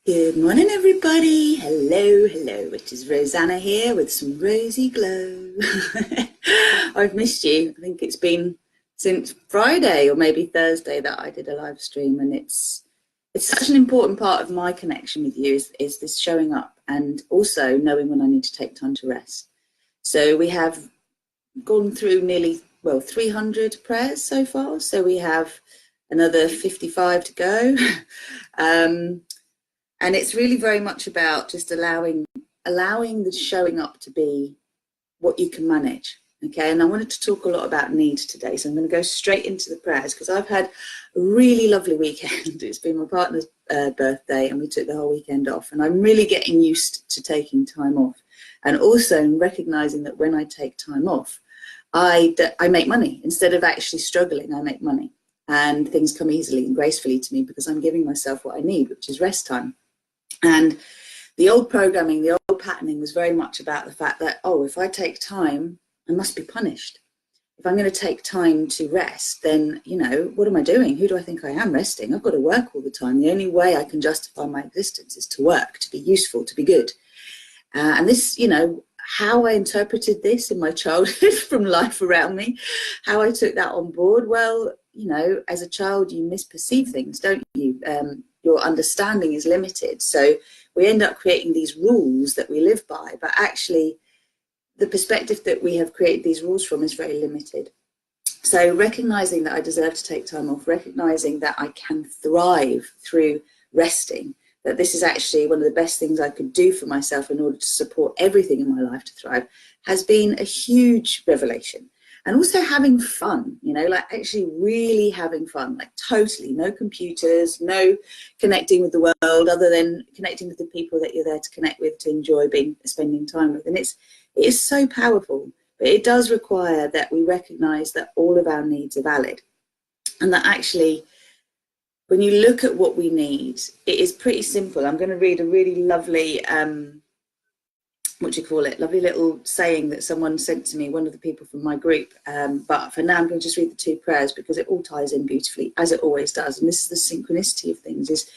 Good morning, everybody. Hello, hello. It is Rosanna here with some RozyGlow. I've missed you. I think it's been since Friday or maybe Thursday that I did a live stream, and it's such an important part of my connection with you is this showing up and also knowing when I need to take time to rest. So we have gone through nearly 300 prayers so far. So we have another 55 to go. And it's really very much about just allowing the showing up to be what you can manage. Okay, and I wanted to talk a lot about need today, so I'm going to go straight into the prayers because I've had a really lovely weekend. It's been my partner's birthday and we took the whole weekend off, and I'm really getting used to taking time off, and also recognizing that when I take time off, I make money. Instead of actually struggling, I make money, and things come easily and gracefully to me because I'm giving myself what I need, which is rest time. And the old programming, the old patterning was very much about the fact that, oh, if I take time, I must be punished. If I'm going to take time to rest, then, you know, what am I doing? Who do I think I am resting? I've got to work all the time. The only way I can justify my existence is to work, to be useful, to be good. And this, you know, how I interpreted this in my childhood from life around me, how I took that on board. Well, you know, as a child, you misperceive things, don't you? Your understanding is limited. So we end up creating these rules that we live by, but actually the perspective that we have created these rules from is very limited. So recognizing that I deserve to take time off, recognizing that I can thrive through resting, that this is actually one of the best things I could do for myself in order to support everything in my life to thrive, has been a huge revelation. And also having fun, you know, like actually really having fun, like totally no computers, no connecting with the world other than connecting with the people that you're there to connect with, to enjoy spending time with. And it is so powerful, but it does require that we recognize that all of our needs are valid. And that actually, when you look at what we need, it is pretty simple. I'm going to read a really lovely, lovely little saying that someone sent to me, one of the people from my group. But for now, I'm going to just read the two prayers because it all ties in beautifully, as it always does. And this is the synchronicity of things, is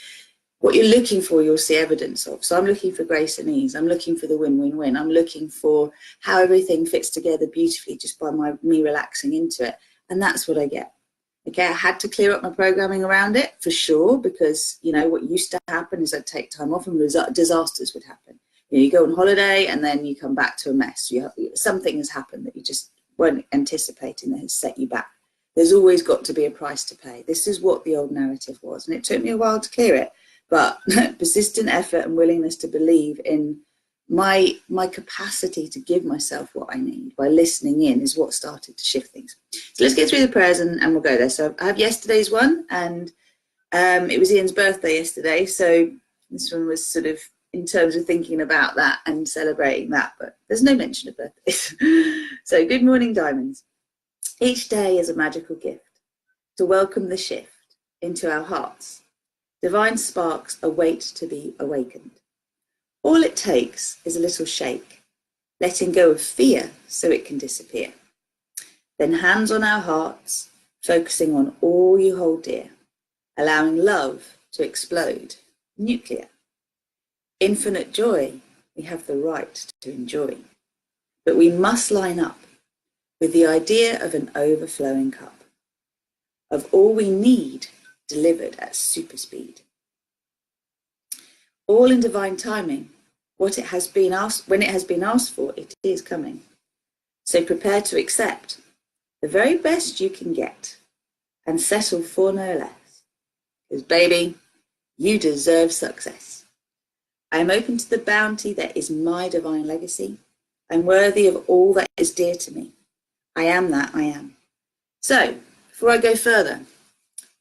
what you're looking for, you'll see evidence of. So I'm looking for grace and ease. I'm looking for the win-win-win. I'm looking for how everything fits together beautifully just by me relaxing into it. And that's what I get. Okay, I had to clear up my programming around it for sure, because, you know, what used to happen is I'd take time off and disasters would happen. You know, you go on holiday and then you come back to a mess. Something has happened that you just weren't anticipating that has set you back. There's always got to be a price to pay. This is what the old narrative was, and it took me a while to clear it. But persistent effort and willingness to believe in my capacity to give myself what I need by listening in is what started to shift things. So let's get through the prayers and we'll go there. So I have yesterday's one, and it was Ian's birthday yesterday. So this one was sort of in terms of thinking about that and celebrating that, but there's no mention of birthdays. So good morning, diamonds. Each day is a magical gift to welcome the shift into our hearts. Divine sparks await to be awakened. All it takes is a little shake, letting go of fear so it can disappear. Then hands on our hearts, focusing on all you hold dear, allowing love to explode, nuclear. Infinite joy we have the right to enjoy, but we must line up with the idea of an overflowing cup, of all we need delivered at super speed. All in divine timing. When it has been asked for, it is coming. So prepare to accept the very best you can get and settle for no less. Because baby, you deserve success. I am open to the bounty that is my divine legacy. I'm worthy of all that is dear to me. I am that I am. So before I go further,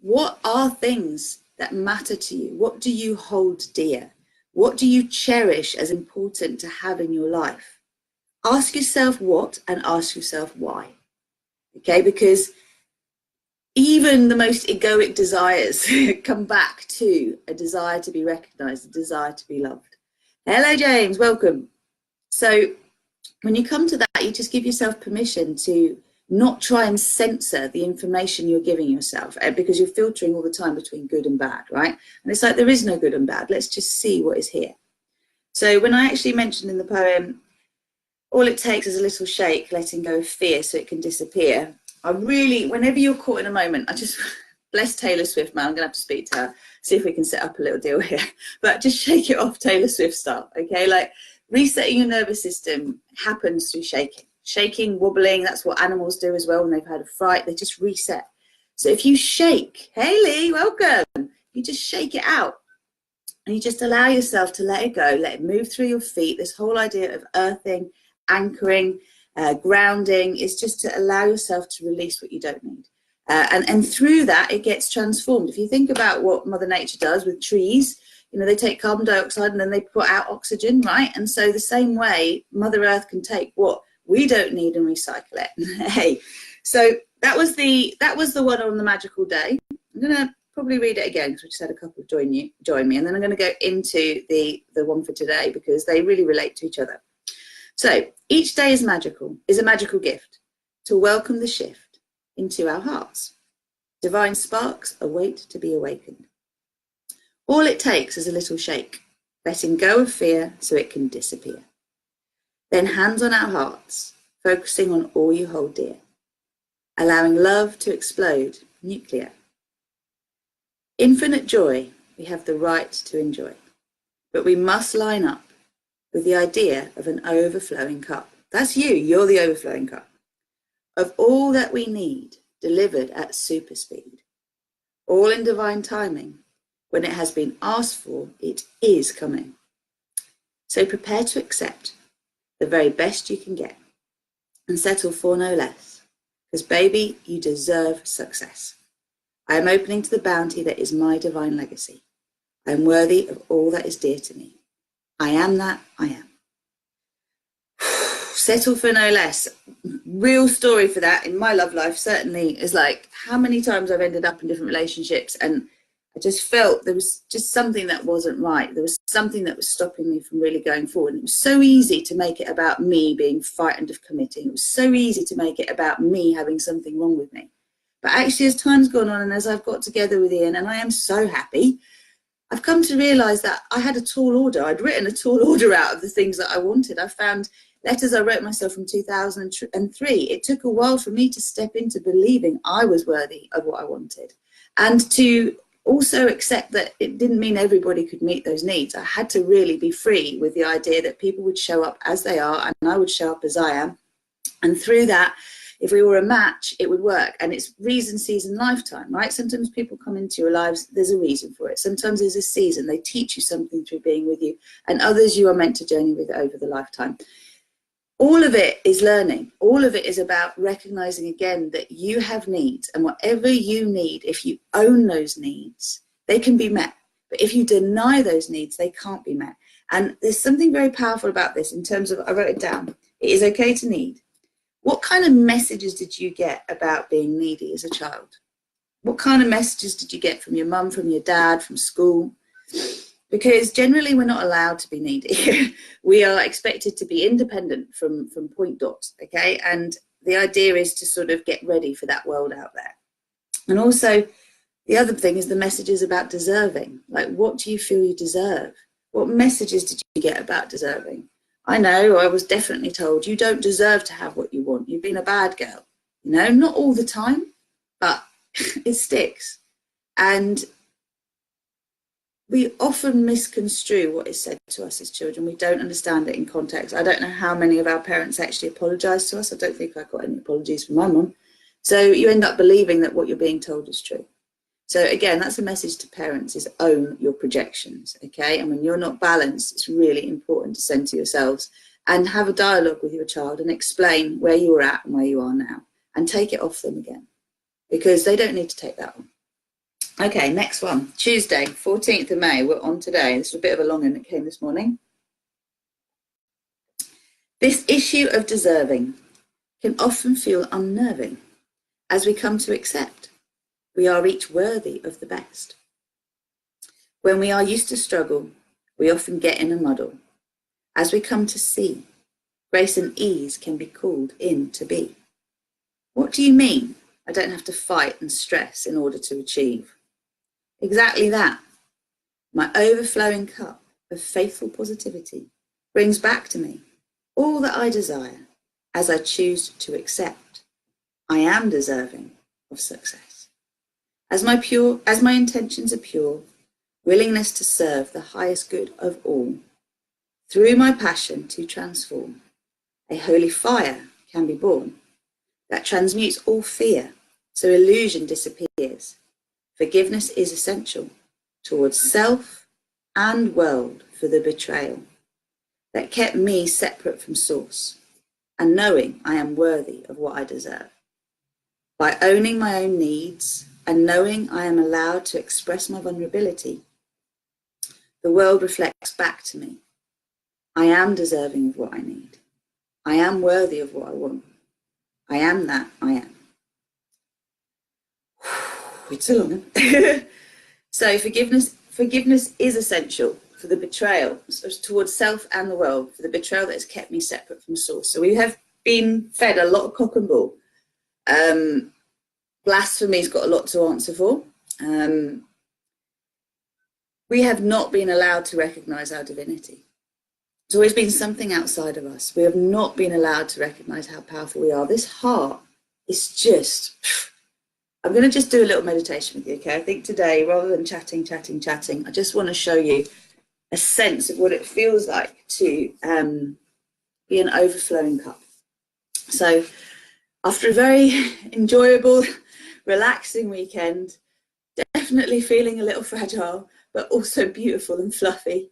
what are things that matter to you? What do you hold dear? What do you cherish as important to have in your life? Ask yourself what and ask yourself why. Okay, because even the most egoic desires come back to a desire to be recognized, a desire to be loved. Hello, James, welcome. So when you come to that, you just give yourself permission to not try and censor the information you're giving yourself, because you're filtering all the time between good and bad, right? And it's like, there is no good and bad. Let's just see what is here. So when I actually mentioned in the poem, all it takes is a little shake, letting go of fear so it can disappear. I really, whenever you're caught in a moment, I just, bless Taylor Swift, man, I'm going to have to speak to her, see if we can set up a little deal here. But just shake it off Taylor Swift style, okay? Like, resetting your nervous system happens through shaking. Shaking, wobbling, that's what animals do as well when they've had a fright. They just reset. So if you shake, Hayley, welcome. You just shake it out. And you just allow yourself to let it go, let it move through your feet. This whole idea of earthing, anchoring, grounding is just to allow yourself to release what you don't need. And through that, it gets transformed. If you think about what Mother Nature does with trees, you know, they take carbon dioxide and then they put out oxygen, right? And so the same way, Mother Earth can take what we don't need and recycle it. Hey, so that was the one on the magical day. I'm gonna probably read it again because we just had a couple join me, and then I'm going to go into the one for today because they really relate to each other. So each day is a magical gift to welcome the shift into our hearts. Divine sparks await to be awakened. All it takes is a little shake, letting go of fear so it can disappear. Then hands on our hearts, focusing on all you hold dear, allowing love to explode, nuclear. Infinite joy we have the right to enjoy, but we must line up with the idea of an overflowing cup. That's you, you're the overflowing cup. Of all that we need, delivered at super speed. All in divine timing. When it has been asked for, it is coming. So prepare to accept the very best you can get and settle for no less. Because baby, you deserve success. I am opening to the bounty that is my divine legacy. I am worthy of all that is dear to me. I am that I am. Settle for no less. Real story for that in my love life certainly is like how many times I've ended up in different relationships and I just felt there was just something that wasn't right. There was something that was stopping me from really going forward. And it was so easy to make it about me being frightened of committing. It was so easy to make it about me having something wrong with me. But actually, as time's gone on and as I've got together with Ian, and I am so happy, I've come to realise that I had a tall order. I'd written a tall order out of the things that I wanted. I found letters I wrote myself from 2003. It took a while for me to step into believing I was worthy of what I wanted. And to also accept that it didn't mean everybody could meet those needs. I had to really be free with the idea that people would show up as they are and I would show up as I am. And through that, if we were a match, it would work. And it's reason, season, lifetime, right? Sometimes people come into your lives, there's a reason for it. Sometimes there's a season, they teach you something through being with you, and others you are meant to journey with over the lifetime. All of it is learning. All of it is about recognizing again that you have needs, and whatever you need, if you own those needs, they can be met. But if you deny those needs, they can't be met. And there's something very powerful about this in terms of, I wrote it down, it is okay to need. What kind of messages did you get about being needy as a child? What kind of messages did you get from your mum, from your dad, from school? Because generally we're not allowed to be needy. We are expected to be independent from point dots, okay? And the idea is to sort of get ready for that world out there. And also the other thing is the messages about deserving. Like, what do you feel you deserve? What messages did you get about deserving? I know I was definitely told you don't deserve to have what you want. You've been a bad girl. You know, not all the time, but it sticks. And we often misconstrue what is said to us as children. We don't understand it in context. I don't know how many of our parents actually apologise to us. I don't think I got any apologies from my mum. So you end up believing that what you're being told is true. So again, that's a message to parents, is own your projections, okay? And when you're not balanced, it's really important to center yourselves and have a dialogue with your child and explain where you were at and where you are now and take it off them again, because they don't need to take that on. Okay, next one, Tuesday, 14th of May, we're on today. This is a bit of a long one that came this morning. This issue of deserving can often feel unnerving as we come to accept we are each worthy of the best. When we are used to struggle, we often get in a muddle. As we come to see, grace and ease can be called in to be. What do you mean I don't have to fight and stress in order to achieve? Exactly that. My overflowing cup of faithful positivity brings back to me all that I desire as I choose to accept. I am deserving of success. As my intentions are pure, willingness to serve the highest good of all, through my passion to transform, a holy fire can be born that transmutes all fear, so illusion disappears. Forgiveness is essential towards self and world for the betrayal that kept me separate from source and knowing I am worthy of what I deserve. By owning my own needs and knowing I am allowed to express my vulnerability, the world reflects back to me. I am deserving of what I need. I am worthy of what I want. I am that I am. It's a long one. So forgiveness is essential for the betrayal towards self and the world, for the betrayal that has kept me separate from source. So we have been fed a lot of cock and bull. Blasphemy's got a lot to answer for. We have not been allowed to recognize our divinity. There's always been something outside of us. We have not been allowed to recognize how powerful we are. This heart is just, I'm going to just do a little meditation with you, okay? I think today, rather than chatting, I just want to show you a sense of what it feels like to be an overflowing cup. So after a very enjoyable, relaxing weekend, definitely feeling a little fragile, but also beautiful and fluffy,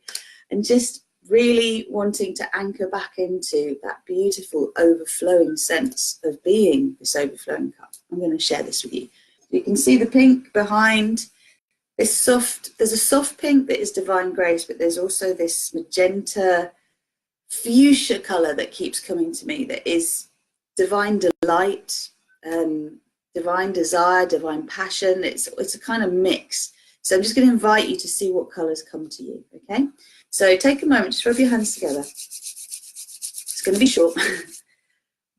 and just really wanting to anchor back into that beautiful overflowing sense of being this overflowing cup. I'm going to share this with you. You can see the pink behind this soft, there's a soft pink that is divine grace, but there's also this magenta fuchsia color that keeps coming to me that is divine delight, divine desire, divine passion. It's a kind of mix. So I'm just going to invite you to see what colors come to you, okay? So take a moment, just rub your hands together. It's going to be short.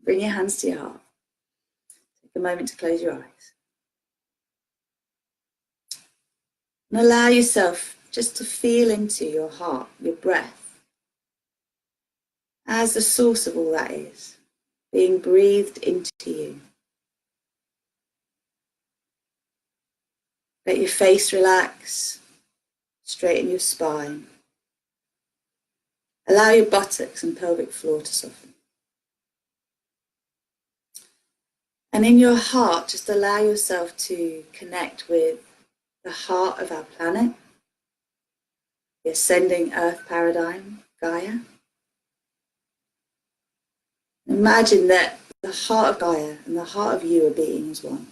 Bring your hands to your heart. Take a moment to close your eyes. And allow yourself just to feel into your heart, your breath, as the source of all that is, being breathed into you. Let your face relax, straighten your spine. Allow your buttocks and pelvic floor to soften. And in your heart, just allow yourself to connect with the heart of our planet, the ascending earth paradigm, Gaia. Imagine that the heart of Gaia and the heart of you are being as one.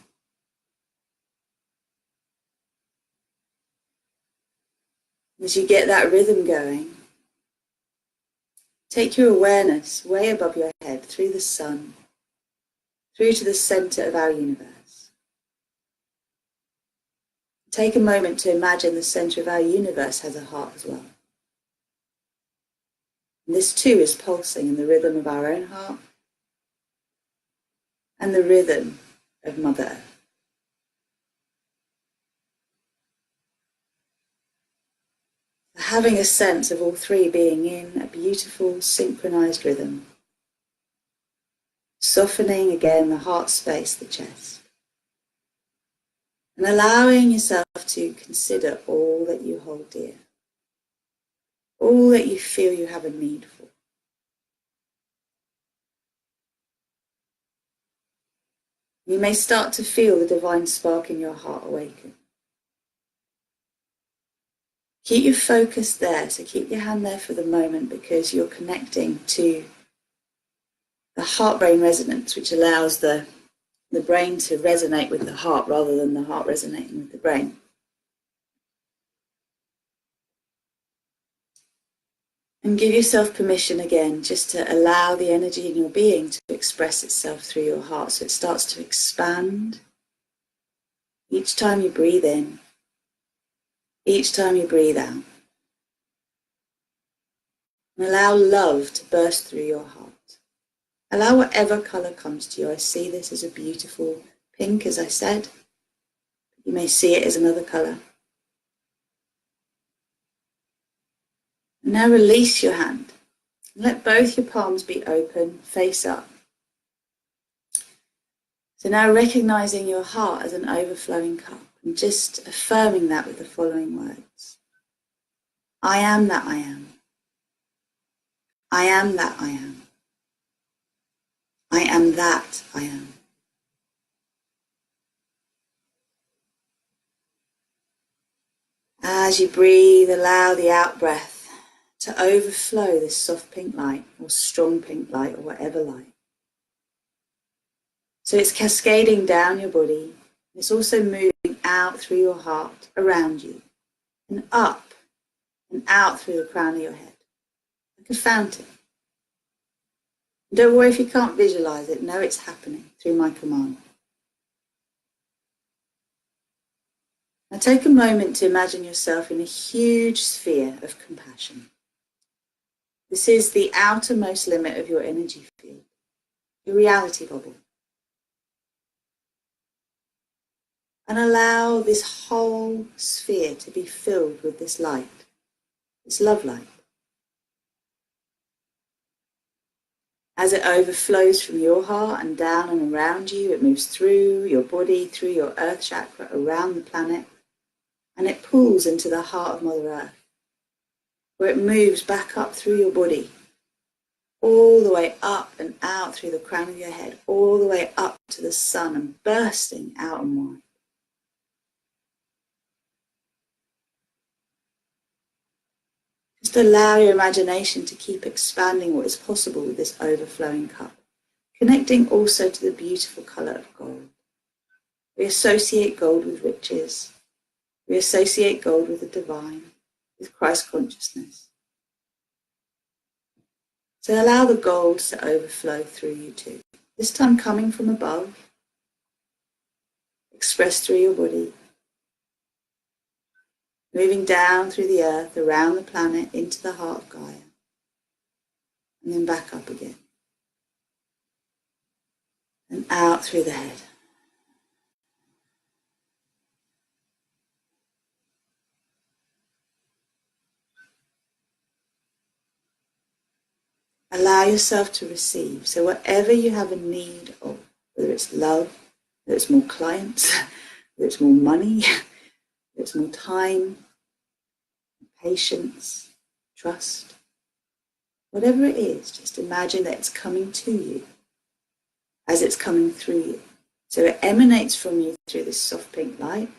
As you get that rhythm going, take your awareness way above your head, through the sun, through to the center of our universe. Take a moment to imagine the center of our universe has a heart as well. And this too is pulsing in the rhythm of our own heart and the rhythm of Mother Earth. Having a sense of all three being in a beautiful synchronized rhythm. Softening again the heart space, the chest. And allowing yourself to consider all that you hold dear. All that you feel you have a need for. You may start to feel the divine spark in your heart awaken. Keep your focus there, so keep your hand there for the moment, because you're connecting to the heart-brain resonance, which allows the brain to resonate with the heart rather than the heart resonating with the brain. And give yourself permission again, just to allow the energy in your being to express itself through your heart, so it starts to expand each time you breathe in. Each time you breathe out. And allow love to burst through your heart. Allow whatever colour comes to you. I see this as a beautiful pink, as I said. You may see it as another colour. Now release your hand. Let both your palms be open, face up. So now recognizing your heart as an overflowing cup and just affirming that with the following words. I am that I am. I am that I am. I am that I am. As you breathe, allow the out breath to overflow this soft pink light or strong pink light or whatever light. So it's cascading down your body. It's also moving out through your heart, around you, and up and out through the crown of your head, like a fountain. And don't worry if you can't visualize it. Know it's happening through my command. Now take a moment to imagine yourself in a huge sphere of compassion. This is the outermost limit of your energy field, your reality bubble. And allow this whole sphere to be filled with this light, this love light. As it overflows from your heart and down and around you, it moves through your body, through your earth chakra, around the planet, and it pulls into the heart of Mother Earth, where it moves back up through your body, all the way up and out through the crown of your head, all the way up to the sun and bursting out and wide. Just allow your imagination to keep expanding what is possible with this overflowing cup, connecting also to the beautiful colour of gold. We associate gold with riches. We associate gold with the divine, with Christ consciousness. So allow the gold to overflow through you too. This time coming from above, expressed through your body, moving down through the earth, around the planet, into the heart of Gaia, and then back up again, and out through the head. Allow yourself to receive. So whatever you have a need of, whether it's love, whether it's more clients, whether it's more money, whether it's more time, patience, trust, whatever it is, just imagine that it's coming to you as it's coming through you. So it emanates from you through this soft pink light,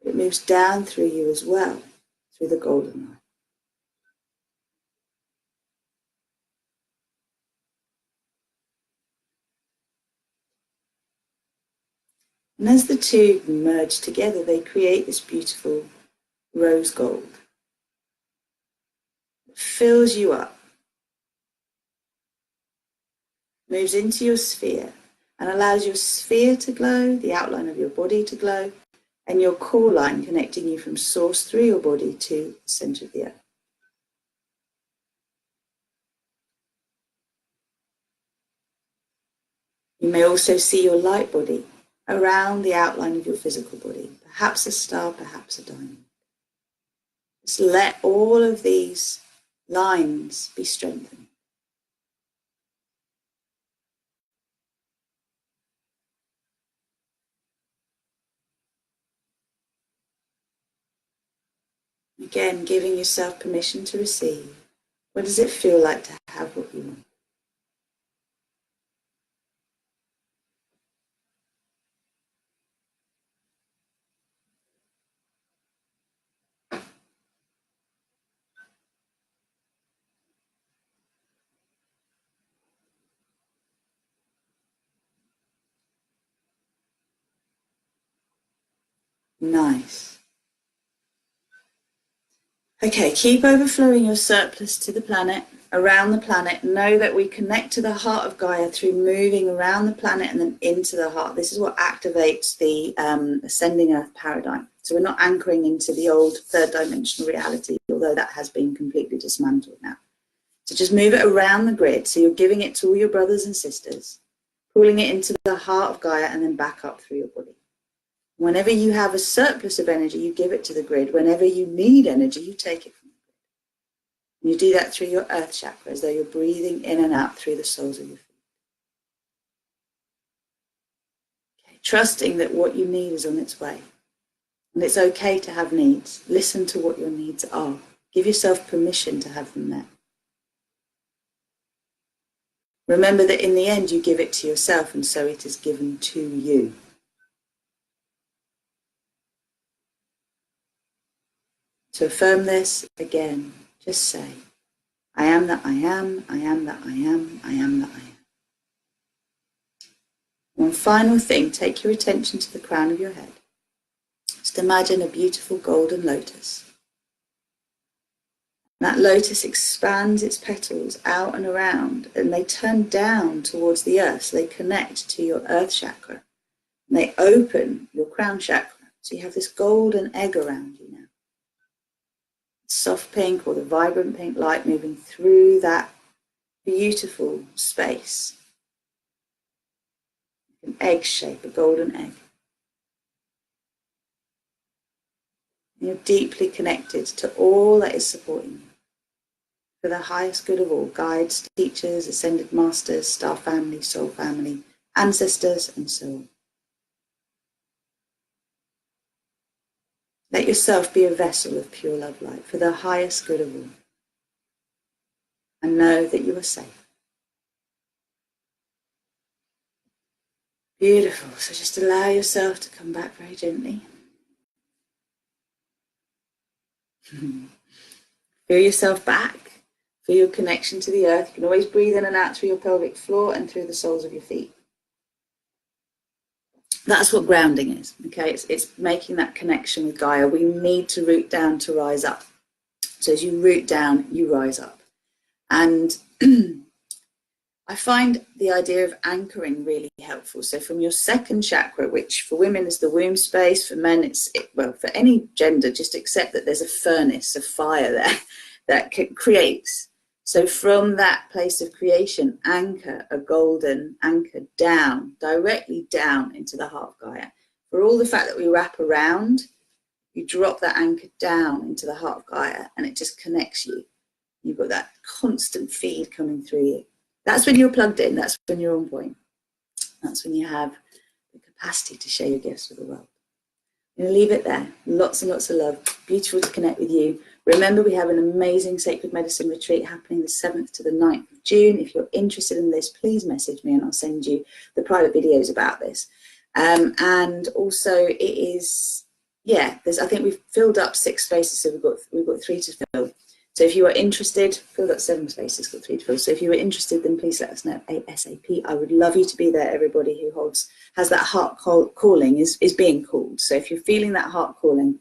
but it moves down through you as well, through the golden light. And as the two merge together, they create this beautiful rose gold. It fills you up, moves into your sphere, and allows your sphere to glow, the outline of your body to glow, and your core line connecting you from source through your body to the center of the earth. You may also see your light body around the outline of your physical body, perhaps a star, perhaps a diamond. Just let all of these lines be strengthened. Again, giving yourself permission to receive. What does it feel like to have what you want? Nice. Okay, keep overflowing your surplus to the planet, around the planet. Know that we connect to the heart of Gaia through moving around the planet and then into the heart. This is what activates the ascending Earth paradigm. So we're not anchoring into the old third dimensional reality, although that has been completely dismantled now. So just move it around the grid. So you're giving it to all your brothers and sisters, pulling it into the heart of Gaia and then back up through your body. Whenever you have a surplus of energy, you give it to the grid. Whenever you need energy, you take it from the grid. And you do that through your earth chakra, as though you're breathing in and out through the soles of your feet. Okay. Trusting that what you need is on its way. And it's okay to have needs. Listen to what your needs are. Give yourself permission to have them met. Remember that in the end, you give it to yourself, and so it is given to you. To affirm this again, just say, I am that I am, I am that I am, I am that I am. One final thing, take your attention to the crown of your head. Just imagine a beautiful golden lotus. That lotus expands its petals out and around, and they turn down towards the earth, so they connect to your earth chakra. And they open your crown chakra, so you have this golden egg around you now. Soft pink or the vibrant pink light moving through that beautiful space. An egg shape, a golden egg. You're deeply connected to all that is supporting you. For the highest good of all, guides, teachers, ascended masters, star family, soul family, ancestors, and so on. Let yourself be a vessel of pure love light for the highest good of all. And know that you are safe. Beautiful. So just allow yourself to come back very gently. Feel yourself back. Feel your connection to the earth. You can always breathe in and out through your pelvic floor and through the soles of your feet. That's what grounding is, okay? It's making that connection with Gaia. We need to root down to rise up. So as you root down, you rise up. And I find the idea of anchoring really helpful. So from your second chakra, which for women is the womb space, for men well, for any gender, just accept that there's a furnace, a fire there that creates. So from that place of creation, anchor a golden anchor down, directly down into the heart of Gaia. For all the fact that we wrap around, you drop that anchor down into the heart of Gaia and it just connects you. You've got that constant feed coming through you. That's when you're plugged in. That's when you're on point. That's when you have the capacity to share your gifts with the world. I'm going to leave it there. Lots and lots of love. Beautiful to connect with you. Remember, we have an amazing sacred medicine retreat happening the 7th to the 9th of June. If you're interested in this, please message me and I'll send you the private videos about this. And also it is, I think we've filled up 6 spaces, so we've got 3 to fill. So if you are interested, filled up 7 spaces, got 3 to fill. So if you are interested, then please let us know ASAP. I would love you to be there. Everybody who has that heart calling is being called. So if you're feeling that heart calling,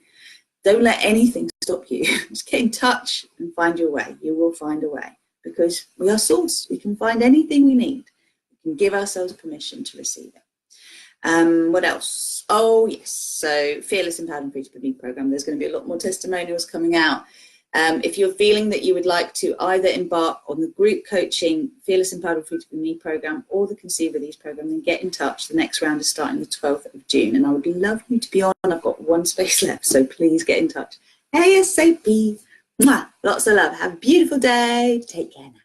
don't let anything stop you. Just get in touch and find your way. You will find a way because we are source. We can find anything we need. We can give ourselves permission to receive it. What else? Oh, yes. So Fearless, Empowered and Free to Be program. There's going to be a lot more testimonials coming out. If you're feeling that you would like to either embark on the group coaching Fearless, Empowered and Free to Be Me program or the Conceive Release program, then get in touch. The next round is starting the 12th of June and I would love you to be on. I've got 1 space left, so please get in touch ASAP. Mwah! Lots of love. Have a beautiful day. Take care now.